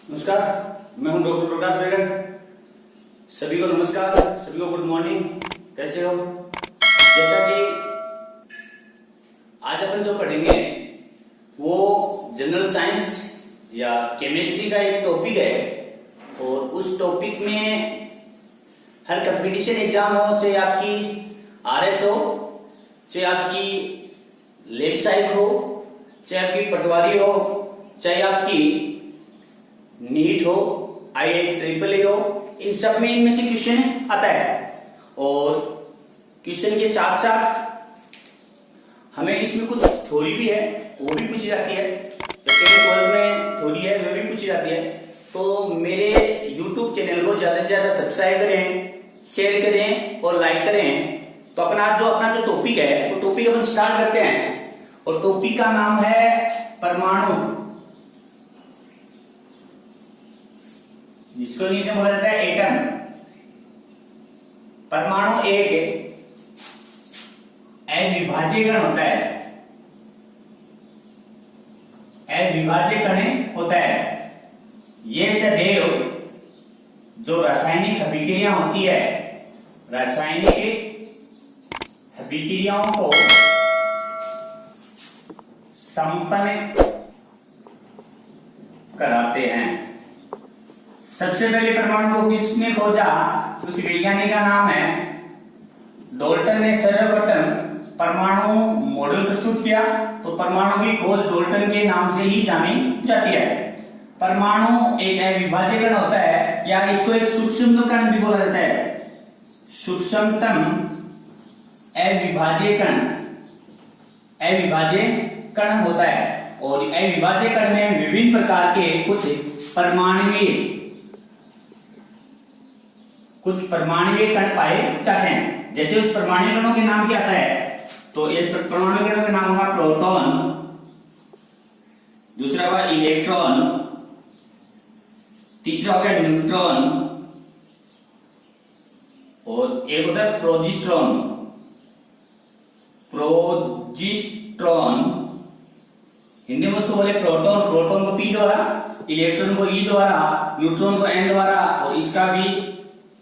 नमस्कार, मैं हूं डॉक्टर प्रकाश बैगन। सभी को नमस्कार, सभी को गुड मॉर्निंग। कैसे हो? जैसा कि आज अपन जो पढ़ेंगे वो जनरल साइंस या केमिस्ट्री का एक टॉपिक है और उस टॉपिक में हर कंपटीशन एग्जाम हो, चाहे आपकी आरएस हो, चाहे आपकी लेब साइक हो, चाहे आपकी पटवारी हो, चाहे आपकी नीट हो, IITRIIA हो, इन सब में इनमें से क्वेश्चन आता है। और क्वेश्चन के साथ साथ हमें इसमें कुछ थ्योरी भी है, वो भी पूछी जाती है। कॉलेज में थ्योरी है, वो भी पूछी जाती है। तो मेरे YouTube चैनल को ज्यादा से ज्यादा सब्सक्राइब करें, शेयर करें और लाइक करें। तो अपना जो टॉपिक है वो टॉपिक अपन स्टार्ट करते हैं और टॉपिक का नाम है परमाणु, जिसको इंग्लिश में बोला जाता है एटम। परमाणु एक अविभाज्य कण होता है, अविभाज्य कण होता है। ये सदैव जो रासायनिक अभिक्रिया होती है, रासायनिक अभिक्रियाओं को संपन्न कराते हैं। सबसे पहले परमाणु को किसने खोजा? उस वैज्ञानिक का नाम है डाल्टन ने सर्वप्रथम परमाणु मॉडल प्रस्तुत किया। तो परमाणु की खोज डाल्टन के नाम से ही जानी जाती है। परमाणु एक अविभाज्य कण होता है या इसको एक सूक्ष्मतम कण भी बोला जाता है। सूक्ष्मतम अविभाज्य कण, अविभाज्य कण होता है। और अविभाज्य कण में विभिन्न प्रकार के कुछ परमाणुवीय कण पाए जाते हैं। जैसे उस परमाणु कणों के नाम क्या आता है? तो ये परमाणु कणों का नाम होगा प्रोटॉन, दूसरा होगा इलेक्ट्रॉन, तीसरा होगा न्यूट्रॉन और एक होता है प्रोजिस्ट्रॉन। हिंदी में उसको बोले प्रोटॉन। प्रोटॉन को P द्वारा, इलेक्ट्रॉन को E द्वारा, न्यूट्रॉन को N द्वारा और इसका भी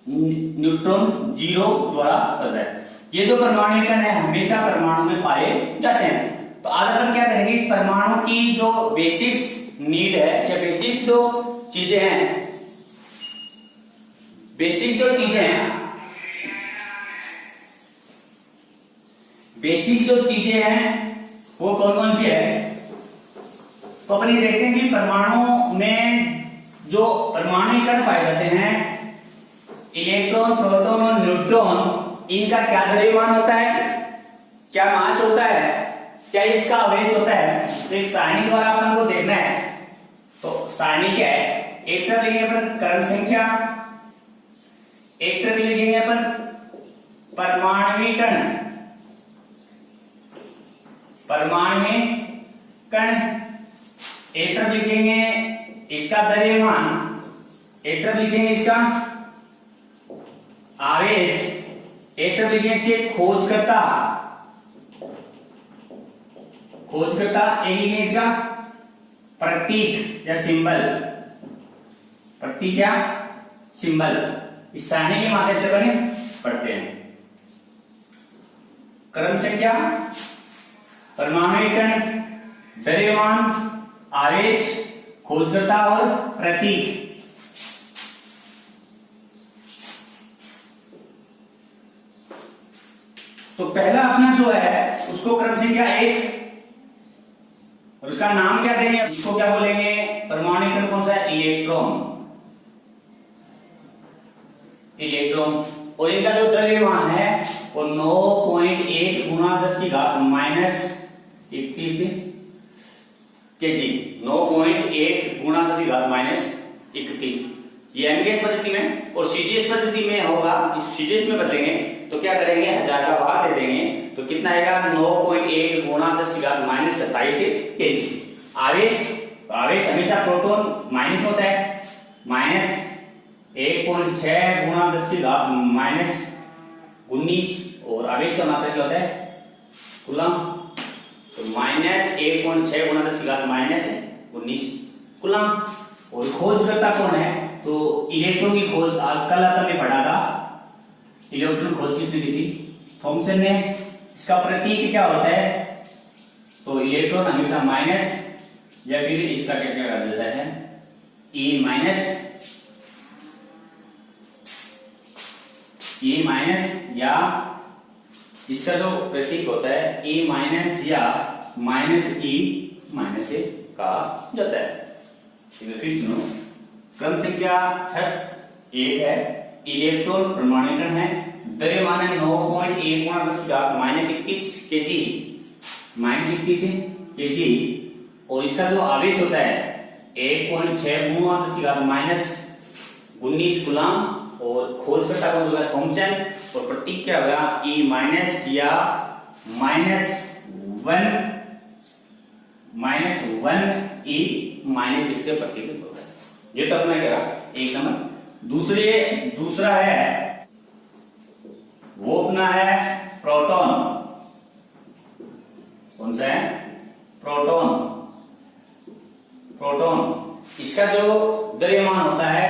न्यूट्रॉन 0 द्वारा होता है। ये जो परमाणु कण है हमेशा परमाणु में पाए जाते हैं। तो आज अपन क्या करेंगे, इस परमाणु की जो बेसिक्स नीड है या बेसिक्स जो चीजें हैं, बेसिक जो चीजें हैं वो कौन कौन सी है? तो अपन ये देखते हैं कि परमाणु में जो परमाणु कण पाए जाते हैं, इलेक्ट्रॉन, प्रोटॉन और न्यूट्रॉन, इनका क्या द्रव्यमान होता है, क्या मास होता है, क्या इसका आवेश होता है। तो एक सारणी द्वारा अपन को देखना है। तो सारणी क्या है? एक तरफ लिखेंगे अपन क्रम संख्या, एक तरफ लिखेंगे अपन परमाणु कण, एक तरफ लिखेंगे इसका द्रव्यमान, एक तरफ लिखेंगे इसका आवेश, एक तरफ लिखेंगे इसके खोजकर्ता, एक लिखेंगे इसका प्रतीक या सिंबल, प्रतीक या सिंबल। इस सारणी के माध्यम से बने पढ़ते हैं। क्रम संख्या, परमाणु कण, द्रव्यमान, आवेश, खोजकर्ता और प्रतीक। तो पहला अपना जो है उसको क्रम संख्या 1 और उसका नाम क्या देंगे? इसको क्या बोलेंगे? परमाणु कण कौन सा है? इलेक्ट्रॉन। और इनका जो द्रव्यमान है वो 9.1 गुणा 10 की घात -31 kg, 9.1 गुणा 10 की घात -31। ये एमकेएस पद्धति में। और सीजीएस पद्धति में होगा, इस सीजीएस में बदलेंगे तो क्या करेंगे, 1000 का भाग दे देंगे तो कितना आएगा? 9.1 गुणा 10 की घात -27 kg। आवेश हमेशा प्रोटॉन माइनस होता है, -1.6 गुणा 10 की घात -19 और आवेश का मात्रा क्या होता है? कूलम। तो -1.6 गुणा 10 की घात -19 कूलम। और खोजकर्ता कौन है? तो इलेक्ट्रॉन की खोज कल अपन ने पढ़ा था, इलेक्ट्रॉन खोज किसने की थी? थॉमसन ने। इसका प्रतीक क्या होता है? तो इलेक्ट्रॉन हमेशा माइनस या फिर इसका क्या क्या कर देता है, E माइनस या इसका जो प्रतीक होता है E माइनस या -E माइनस ए कहा जाता है। फिर सुनो, क्रम संख्या फर्स्ट एक है, इलेक्ट्रॉन परमाणुकरण है, द्रव्यमान है 9.1 -21 केजी, -21 केजी, और इसका जो आवेश होता है 1.6 -19 कूलम, और खोजकर्ता कौन होगा? थॉमसन, और प्रतीक क्या होगा? E माइनस या -1 E माइनस इससे प्रतीक होगा। ये तो अपना क्या एक नंबर। दूसरा है वो अपना है प्रोटॉन। कौन सा है? प्रोटॉन। इसका जो द्रव्यमान होता है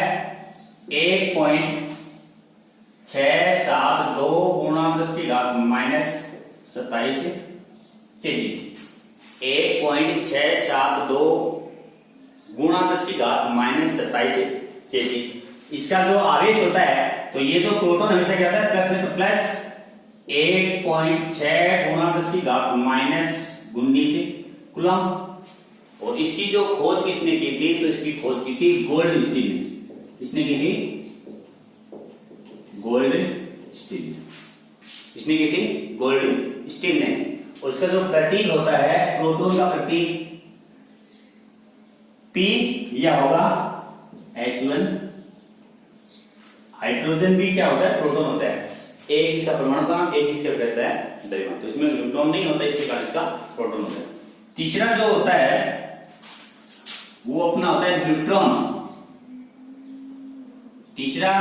1.672 × 10⁻⁻27 केजी, 1.672 × 10⁻⁻27 केजी। इसका जो आवेश होता है, तो ये जो प्रोटॉन हमेशा क्या होता है प्लस में, तो प्लस 1.6 × 10⁻⁻19 कूलम। और इसकी जो खोज किसने की थी? तो इसकी खोज की थी गोल्डस्टीन ने। किसने की थी? गोल्डस्टीन। किसने की थी? गोल्डस्टीन ने। और इसका जो प्रतीक होता है प्रोटॉन का प्रतीक P या होगा H1, हाइड्रोजन भी क्या होता है? प्रोटॉन होता है। एक इसका परमाणु क्रमांक, एक इसके रहता है द्रव्यमान, तो इसमें न्यूट्रॉन नहीं होता, इसके कारण इसका प्रोटॉन होता है। तीसरा जो होता है वो अपना होता है न्यूट्रॉन। तीसरा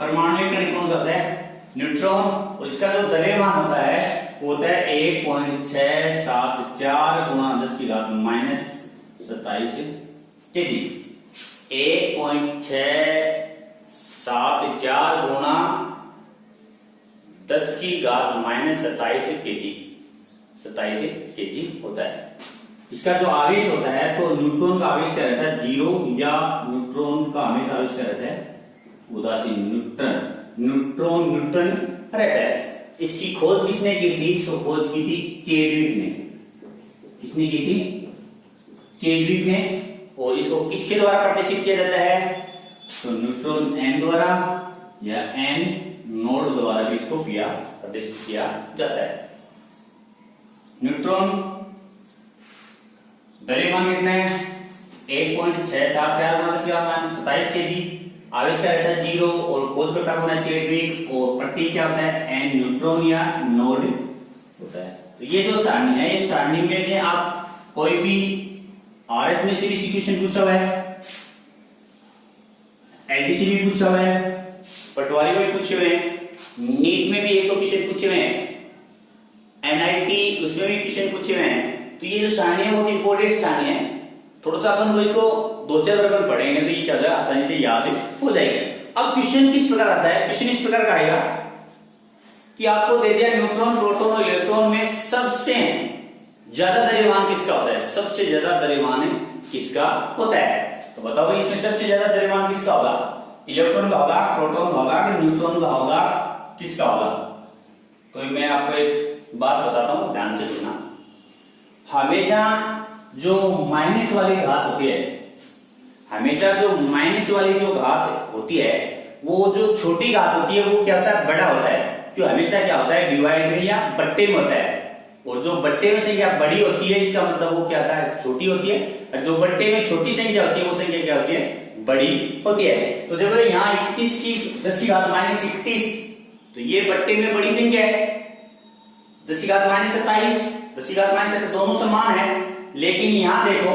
परमाणु कण कौन सा होता है? न्यूट्रॉन। और इसका जो द्रव्यमान होता है वो होता है 1.674 × 10⁻⁻27 केजी, 1.674 × 10⁻⁻27 केजी, 27 केजी होता है। इसका जो आवेश होता है, तो न्यूट्रॉन का आवेश क्या रहता है? 0, या न्यूट्रॉन का हमेशा आवेश क्या रहता है? उदासीन, न्यूट्रॉन रहता है। इसकी खोज किसने की थी? तो खोज की थी चेडविक ने। किसने की थी? चेडविक ने। और इसको किसके द्वारा प्रदर्शित किया जाता है? तो न्यूट्रॉन n द्वारा या n नोड द्वारा भी इसको प्रदर्शित किया जाता है। न्यूट्रॉन द्रव्यमान कितना है? 1.674 × 10⁻⁻27 केजी, आवेश क्या रहता है? 0, और खोजकर्ता कौन है? चेडविक, और प्रतीक क्या होता है? n न्यूट्रॉन या नोड होता है। तो ये जो सारणी है, इस सारणी में से आप कोई भी आरएस में से भी क्वेश्चन पूछा हुआ है, एलडीसी भी पूछा हुआ है, पटवारी में भी पूछे हुए हैं, नीट में भी एक दो क्वेश्चन पूछे हुए हैं, एनआईटी उसमें भी क्वेश्चन पूछे हुए हैं। तो ये जो सारणी है बहुत इंपॉर्टेंट सारणी है। थोड़ा सा अपन को इसको 2-4 बार अपन पढ़ेंगे तो ये क्या होगा? आसानी से याद हो जाएगी। अब क्वेश्चन किस प्रकार आता है? क्वेश्चन इस प्रकार का आएगा कि आपको दे दिया न्यूट्रॉन, प्रोटॉन और इलेक्ट्रॉन में सबसे ज्यादा द्रव्यमान किसका होता है? सबसे ज्यादा द्रव्यमान किसका होता है? तो बताओ भाई, इसमें सबसे ज्यादा द्रव्यमान किसका होगा? इलेक्ट्रॉन का होगा, प्रोटॉन का होगा, कि न्यूट्रॉन का होगा, किसका होगा? तो मैं आपको एक बात बताता हूं, ध्यान से सुनना। हमेशा जो माइनस वाली घात होती है, हमेशा जो माइनस वाली जो घात होती है, वो जो छोटी घात होती है वो क्या होता है? बड़ा होता है। जो हमेशा क्या होता है? डिवाइड में या बट्टे में होता है। और जो बट्टे में संख्या बड़ी होती है, इसका मतलब वो क्या होता है? छोटी होती है। और जो बट्टे में छोटी संख्या होती है, वो संख्या क्या होती है? बड़ी होती है। तो देखो यहाँ 21 की 10⁻⁻21, तो ये बट्टे में बड़ी संख्या है। 10⁻⁻27, 10⁻⁻27 दोनों समान है। लेकिन यहाँ देखो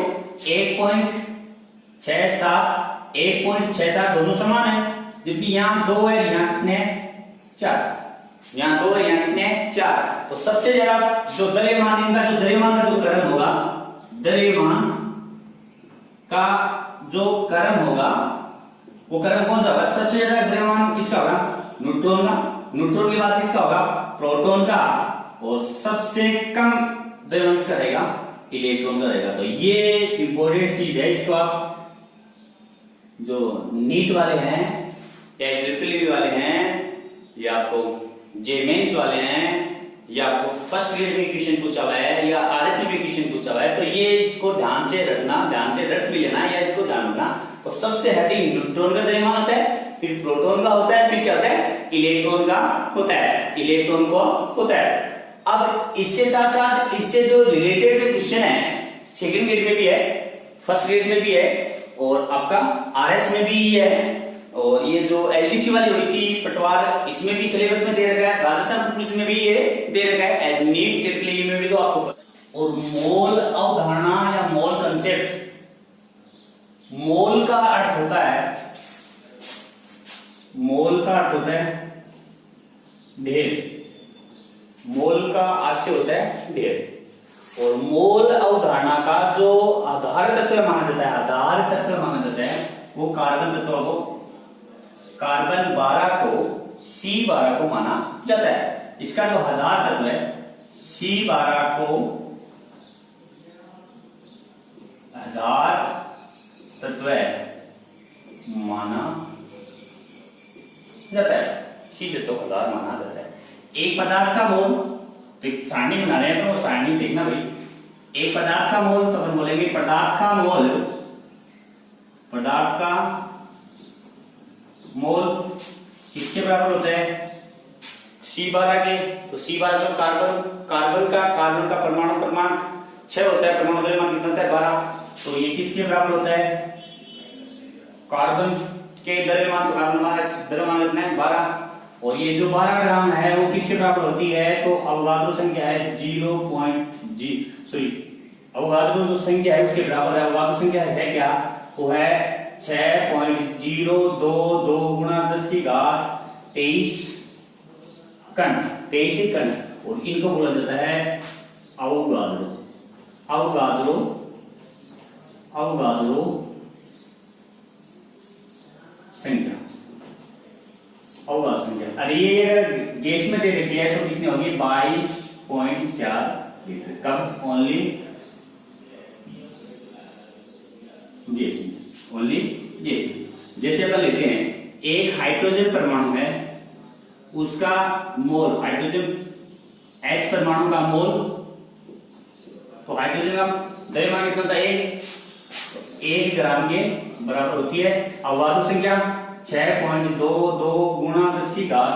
1.67 दोनों समान है, जबकि यहाँ 2 है, यहाँ कितने हैं? 4। यहाँ 2 है, यहाँ कितने हैं? 4। तो सबसे ज्यादा जो द्रव्यमान, इनका जो द्रव्यमान का जो क्रम होगा, द्रव्यमान का जो कर्म होगा वो कर्म कौन सा होगा? सबसे ज्यादा द्रव्यमान किसका होगा? न्यूट्रॉन का। न्यूट्रॉन के बाद किसका होगा? प्रोटॉन का। और सबसे कम द्रव्यमान किसका रहेगा? इलेक्ट्रॉन का रहेगा। तो ये इंपॉर्टेंट चीज है, इसको आप जो नीट वाले हैं या ट्रिपल वाले हैं या आपको जे मेंस वाले हैं या आपको फर्स्ट ग्रेड में क्वेश्चन पूछा हुआ है या आरएससी में क्वेश्चन पूछा हुआ है, तो ये इसको ध्यान से रखना, ध्यान से रख भी लेना या इसको ध्यान रखना। तो सबसे अधिक न्यूट्रॉन का द्रव्यमान होता है, फिर प्रोटॉन का होता है, फिर क्या होता है? इलेक्ट्रॉन का होता है, इलेक्ट्रॉन को होता है। अब इसके साथ साथ इससे जो रिलेटेड क्वेश्चन है सेकंड ग्रेड में भी है, फर्स्ट ग्रेड में भी है और आपका आरएस में भी है। और ये जो एलडीसी वाली हुई थी पटवार, इसमें भी सिलेबस में दे रखा है, राजस्थान पुलिस में भी ये दे रखा है, नीट ट्रिपल में भी तो आपको पता। और मोल अवधारणा या मोल कंसेप्ट, मोल का अर्थ होता है, मोल का अर्थ होता है ढेर, मोल का आशय होता है ढेर। और मोल अवधारणा का जो आधार तत्व माना जाता है, आधार तत्व माना जाता है वो कार्बन तत्व को, कार्बन 12 को C12 को माना जाता है। इसका जो आधार तत्व है C12 को आधार तत्व माना जाता है, C तत्व को आधार माना जाता है। एक पदार्थ का मोल, तो एक सारणी बना रहे हैं तो वो सारणी देखना भाई। एक पदार्थ का मोल तो अपन बोलेंगे पदार्थ का मोल, पदार्थ का मोल किसके बराबर होता है? C12 के। तो C12 कार्बन, कार्बन का परमाणु क्रमांक 6 होता है, परमाणु द्रव्यमान कितना होता है? 12। तो ये किसके बराबर होता है? कार्बन के द्रव्यमान, तो कार्बन द्रव्यमान कितना है? 12। और ये जो 12 ग्राम है वो किसके बराबर होती है? तो अवगाद्रो संख्या है अवगाद्रो जो संख्या है उसके बराबर है। अवगाद्रो संख्या है क्या? वो है 6.022 गुणा 10 की घात 23 कण, 23 कण। और इनको बोला जाता है अवगाद्रो, अवगाद्रो, अवगाद्रो संख्या, अवगाद्रो संख्या। अरे ये अगर गैस में दे देती है तो कितनी होगी? 22.4 लीटर। कब? ओनली गैस में, ओनली गैस में। जैसे अपन लेते हैं एक हाइड्रोजन परमाणु है, उसका मोल, हाइड्रोजन H परमाणु का मोल, तो हाइड्रोजन का द्रव्यमान कितना था? 1 ग्राम के बराबर होती है। अवगाद्रो संख्या 6.22 गुणा 10 की घात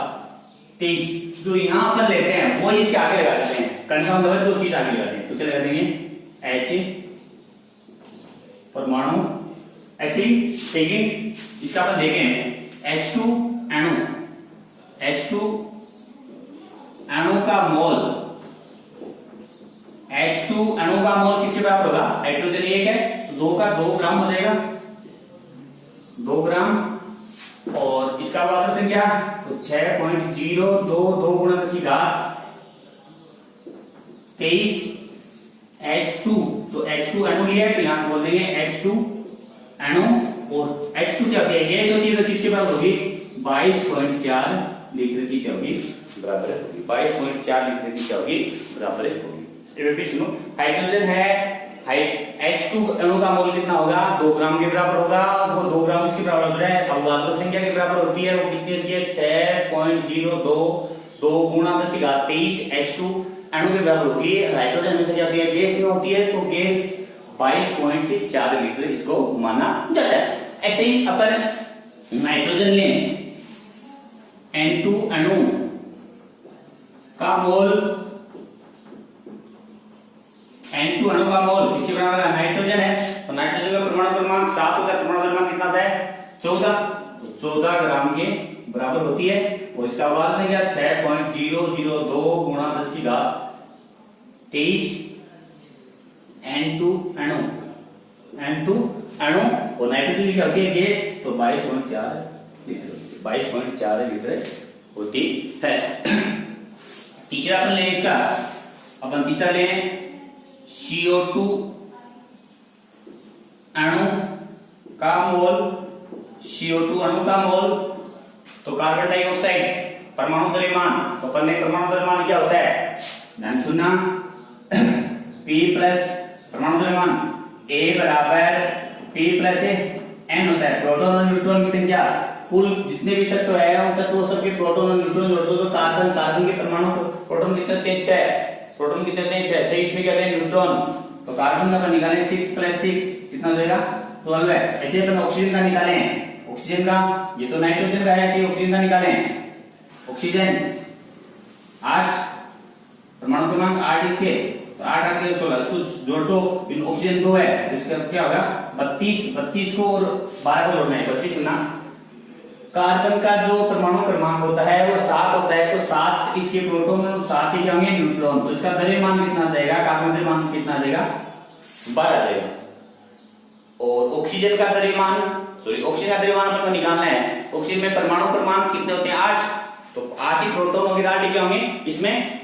23। जो यहां पर लेते हैं वो इसके आगे लगा देते हैं, कंफर्म है दो चीज आगे लगाते हैं, तो क्या लगा देंगे? H परमाणु। ऐसे ही सेकंड इसका अपन देखें H2 अणु, H2 अणु का मोल, H2 अणु का मोल किसके बराबर होगा? हाइड्रोजन 1 है तो 2 का 2 ग्राम हो जाएगा, 2 ग्राम। और इसका अवगाद्रो संख्या तो 6.022 गुणा 10 की घात 23 H2। तो H2 अणु लिया है तो यहां बोल देंगे H2 अणु। और H2 क्या होती है? गैस होती है तो किसके बराबर होगी? 22.4 लीटर की क्या होगी? बराबर होगी 22.4 लीटर की क्या होगी? बराबर होगी। ये भी सुनो, हाइड्रोजन है, H2 अणु का मोल कितना होगा? 2 ग्राम के बराबर होगा। वो 2 ग्राम किसके बराबर होता है? अवगाद्रो संख्या के बराबर होती है। वो कितनी होती है? 6.022 गुणा 10 की घात 23 H2 अणु के बराबर होती है। हाइड्रोजन हमेशा क्या होती है? गैस में होती है, तो गैस 22.4 लीटर इसको माना जाता है। ऐसे ही अपन नाइट्रोजन लें, N2 अणु का मोल, N2 अणु का मोल किसके बराबर है? नाइट्रोजन है तो नाइट्रोजन का परमाणु क्रमांक 7 होता है, परमाणु क्रमांक कितना होता है? 14। तो 14 ग्राम के बराबर होती है। और इसका अवगाद्रो संख्या 6.002 गुणा 10 की घात 23 N2 अणु, N2 अणु। और नाइट्रोजन क्या होती है? गैस, तो 22.4 लीटर, 22.4 लीटर होती है। तीसरा अपन लें इसका, अपन तीसरा लें CO2 अणु का मोल, CO2 अणु का मोल, तो कार्बन डाइऑक्साइड परमाणु द्रव्यमान, तो परमाणु द्रव्यमान क्या होता है, ध्यान सुनना, P प्लस परमाणु द्रव्यमान A बराबर P प्लस N होता है। प्रोटॉन और न्यूट्रॉन की संख्या, कुल जितने भी तत्व है उन तत्वों सबके प्रोटॉन और न्यूट्रॉन जोड़ दो तो कार्बन के परमाणु प्रोटॉन कितने होते हैं, 6, प्रोटॉन कितने होते हैं, 6, इसमें क्या है न्यूट्रॉन, तो कार्बन का निकालें 6 प्लस 6 कितना हो जाएगा, 12 है। ऐसे अपन ऑक्सीजन का निकालें, ऑक्सीजन का, ये तो नाइट्रोजन का है, ऐसे ऑक्सीजन का निकालें, ऑक्सीजन 8 परमाणु क्रमांक 8 इसके, तो 8 8 के 16 जोड़ दो, ऑक्सीजन 2 है तो इसका क्या होगा 32 को और 12 को जोड़ना है 32 ना। कार्बन का जो परमाणु क्रमांक होता है वो 7 होता है, तो 7 इसके प्रोटॉन और 7 ही क्या होंगे न्यूट्रॉन, तो इसका द्रव्यमान कितना आ जाएगा, कार्बन द्रव्यमान कितना आ जाएगा 12 आ जाएगा। और ऑक्सीजन का द्रव्यमान, ऑक्सीजन का द्रव्यमान अपन को निकालना है, ऑक्सीजन में परमाणु क्रमांक कितने होते हैं 8, तो 8 ही प्रोटॉन होंगे, 8 ही क्या होंगे इसमें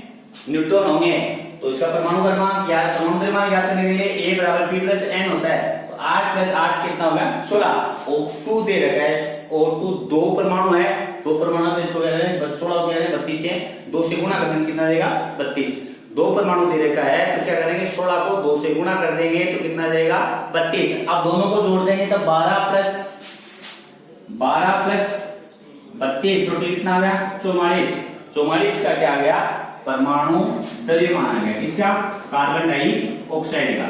न्यूट्रॉन होंगे, तो इसका परमाणु क्रमांक या परमाणु द्रव्यमान याद करने के लिए A बराबर P प्लस N होता है, तो 8 प्लस 8 कितना होगा 16। O2 दे रखा है, O2 दो परमाणु है, दो परमाणु तो 16 हो गया 32 से 2 से गुणा करने कितना देगा 32, दो परमाणु दे रखा है तो क्या करेंगे 16 को 2 से गुणा कर देंगे तो कितना जाएगा 32। अब दोनों को जोड़ देंगे तो 12 प्लस 32 टोटल कितना आ गया 44 का क्या आ गया परमाणु द्रव्यमान आ गया, इसका कार्बन डाइऑक्साइड का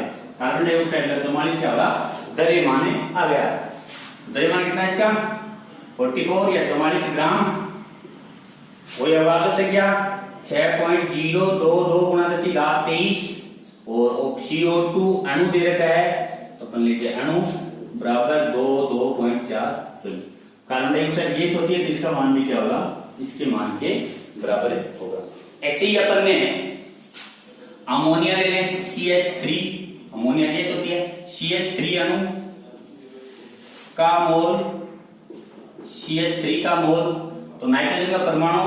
44 क्या होगा द्रव्यमान आ गया। द्रव्यमान कितना है इसका 44 या 44 ग्राम, वही अवगाद्रो संख्या 6.022 गुणा 1023 और CO2 अणु दे रखा है तो अपन लीजिए अणु बराबर 2.4। कार्बन डाइऑक्साइड गैस होती है तो इसका मान भी क्या होगा इसके मान के बराबर होगा। ऐसे ही अपन ने अमोनिया ले लें CH3, अमोनिया गैस होती है, CH3 अणु का मोल, CH3 का मोल, तो नाइट्रोजन का परमाणु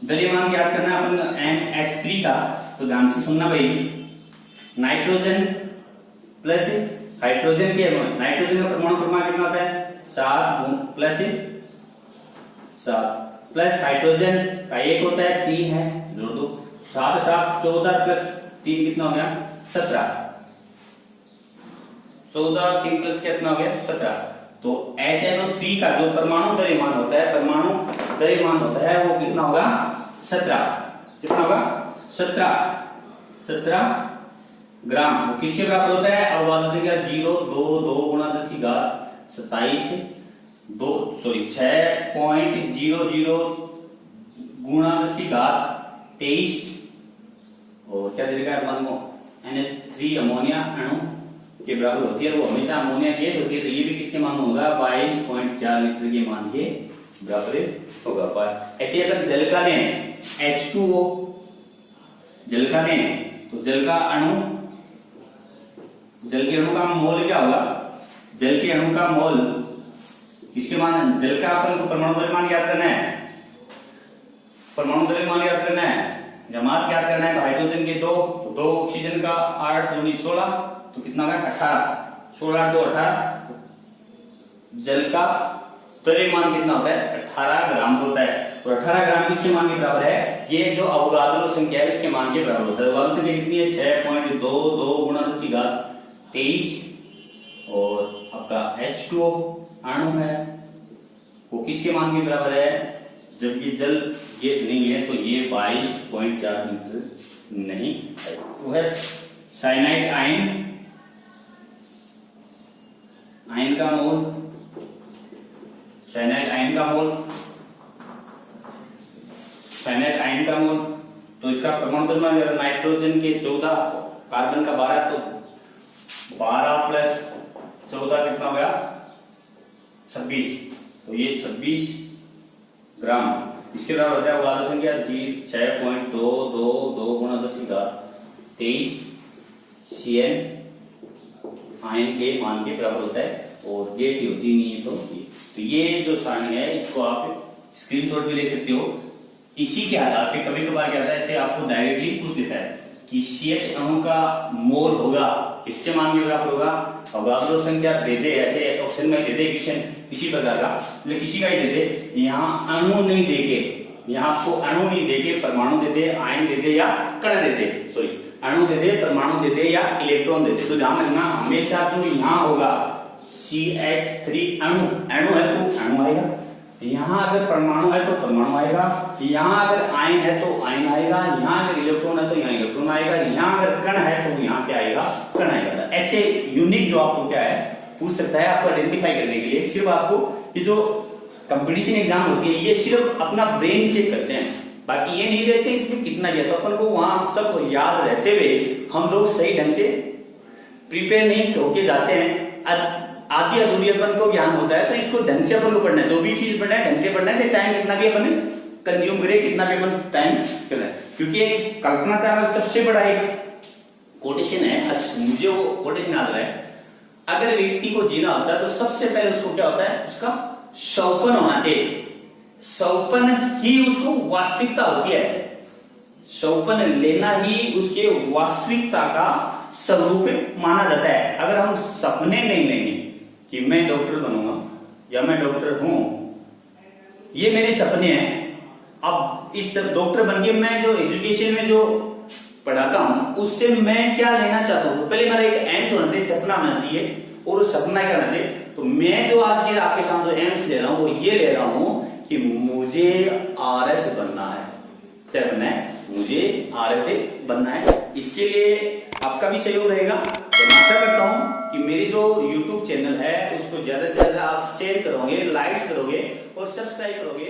द्रव्यमान याद करना है अपन NH3 का, तो ध्यान से सुनना भाई, नाइट्रोजन प्लस हाइड्रोजन के, नाइट्रोजन का परमाणु क्रमांक कितना होता है 7 प्लस हाइड्रोजन का 1 होता है 3 है, जोड़ दो 7 7 14 प्लस 3 कितना हो गया 17, 14 3 प्लस कितना हो गया 17। तो HNO3 का जो परमाणु द्रव्यमान होता है वो कितना होगा 17, कितना होगा 17 ग्राम, वो किसके बराबर होता है अवगाद्रो संख्या 0.22 गुणा 1027 6.00 गुणा 1023 और क्या देगा मान को NH3 अमोनिया अणु के बराबर होती है, वो हमेशा अमोनिया गैस होती है तो ये भी किसके मान होगा 22.4 लीटर के मान के बराबर होगा। ऐसे अगर जल का लें H2O, जल का लें तो जल का अणु, जल के अणु का मोल क्या होगा, जल के अणु का मोल किसके मान, जल का अपन को परमाणु द्रव्यमान याद करना है, परमाणु द्रव्यमान याद करना है या मास याद करना है तो हाइड्रोजन के 2 ऑक्सीजन का 8 दूनी 16 तो कितना होगा 18, 16 2 18, जल का द्रव्यमान कितना होता है 18 ग्राम होता है, तो 18 ग्राम किसके मान के बराबर है, ये जो अवगाद्रो संख्या है इसके मान के बराबर होता है। अवगाद्रो संख्या कितनी है 6.22 गुणा 1023 और आपका H2O अणु है वो किसके मान के बराबर है, जब ये जल गैस नहीं है तो ये 22.4 लीटर नहीं है। वो है साइनाइड आयन, आयन का मोल, साइनाइड आयन का मोल, साइनाइड आयन का मोल, तो इसका परमाणु द्रव्यमान नाइट्रोजन के 14 कार्बन का 12 तो 12 प्लस 14 कितना हो गया 26, तो ये 26 ग्राम, इसके बराबर होता है अवगाद्रो संख्या 6.222 गुणा 1023 CN आयन के मान के बराबर होता है और गैस ही होती नहीं है तो ये जो सारणी है इसको आप स्क्रीनशॉट भी ले सकते हो। इसी के आधार पे कभी कभार क्या होता है, ऐसे आपको डायरेक्टली पूछ देता है कि CH अणु का मोल होगा किसके मान के बराबर होगा, अवगाद्रो संख्या दे दे, ऐसे ऑप्शन में दे दे किसी प्रकार का, मतलब किसी का ही दे दे, यहाँ अणु नहीं देके, यहाँ आपको अणु नहीं देके परमाणु दे दे, आयन दे दे या कण दे दे, सॉरी अणु दे दे, परमाणु दे दे या इलेक्ट्रॉन दे दे, तो ध्यान रखना हमेशा जो यहाँ होगा CH3 अणु, अणु है तो अणु आएगा, यहाँ अगर परमाणु है तो परमाणु आएगा, यहाँ अगर आयन है तो आयन आएगा, यहाँ अगर इलेक्ट्रॉन है तो यहाँ इलेक्ट्रॉन आएगा, यहाँ अगर कण है तो यहाँ क्या आएगा, कण आएगा। ऐसे यूनिक जो आपको क्या है पूछ सकता है आपको आइडेंटिफाई करने के लिए, सिर्फ आपको ये जो कंपटीशन एग्जाम होती है ये सिर्फ अपना ब्रेन चेक करते हैं, बाकी ये नहीं देखते इसमें कितना गया, तो अपन को वहां सब याद रहते हुए हम लोग सही ढंग से प्रिपेयर नहीं होके जाते हैं, आधी अधूरी अपन को ज्ञान होता है, तो इसको ढंग से अपन को पढ़ना है, जो भी चीज पढ़ना है ढंग से पढ़ना है, टाइम कितना भी अपन कंज्यूम करे, कितना भी अपन टाइम करना है, क्योंकि कल्पना चावला सबसे बड़ा एक कोटेशन है, मुझे वो कोटेशन याद है, अगर व्यक्ति को जीना होता है तो सबसे पहले उसको क्या होता है, उसका शौपन होना चाहिए, शौपन ही उसको वास्तविकता होती है, शौपन लेना ही उसके वास्तविकता का स्वरूप माना जाता है। अगर हम सपने नहीं लेंगे कि मैं डॉक्टर बनूंगा या मैं डॉक्टर हूं, ये मेरे सपने हैं, अब इस डॉक्टर बनके मैं जो एजुकेशन में जो पढ़ाता हूं उससे मैं क्या लेना चाहता हूं, पहले मेरा एक एम्स होना चाहिए, सपना होना चाहिए, और सपना क्या होना चाहिए, तो मैं जो आज के आपके सामने जो एम्स ले रहा हूं वो ये ले रहा हूं कि मुझे RS बनना है, क्या बनना है, मुझे RS बनना है, इसके लिए आपका भी सहयोग रहेगा, तो मैं आशा करता हूं कि मेरी जो YouTube चैनल है उसको ज्यादा से ज्यादा आप शेयर करोगे, लाइक्स करोगे और सब्सक्राइब करोगे।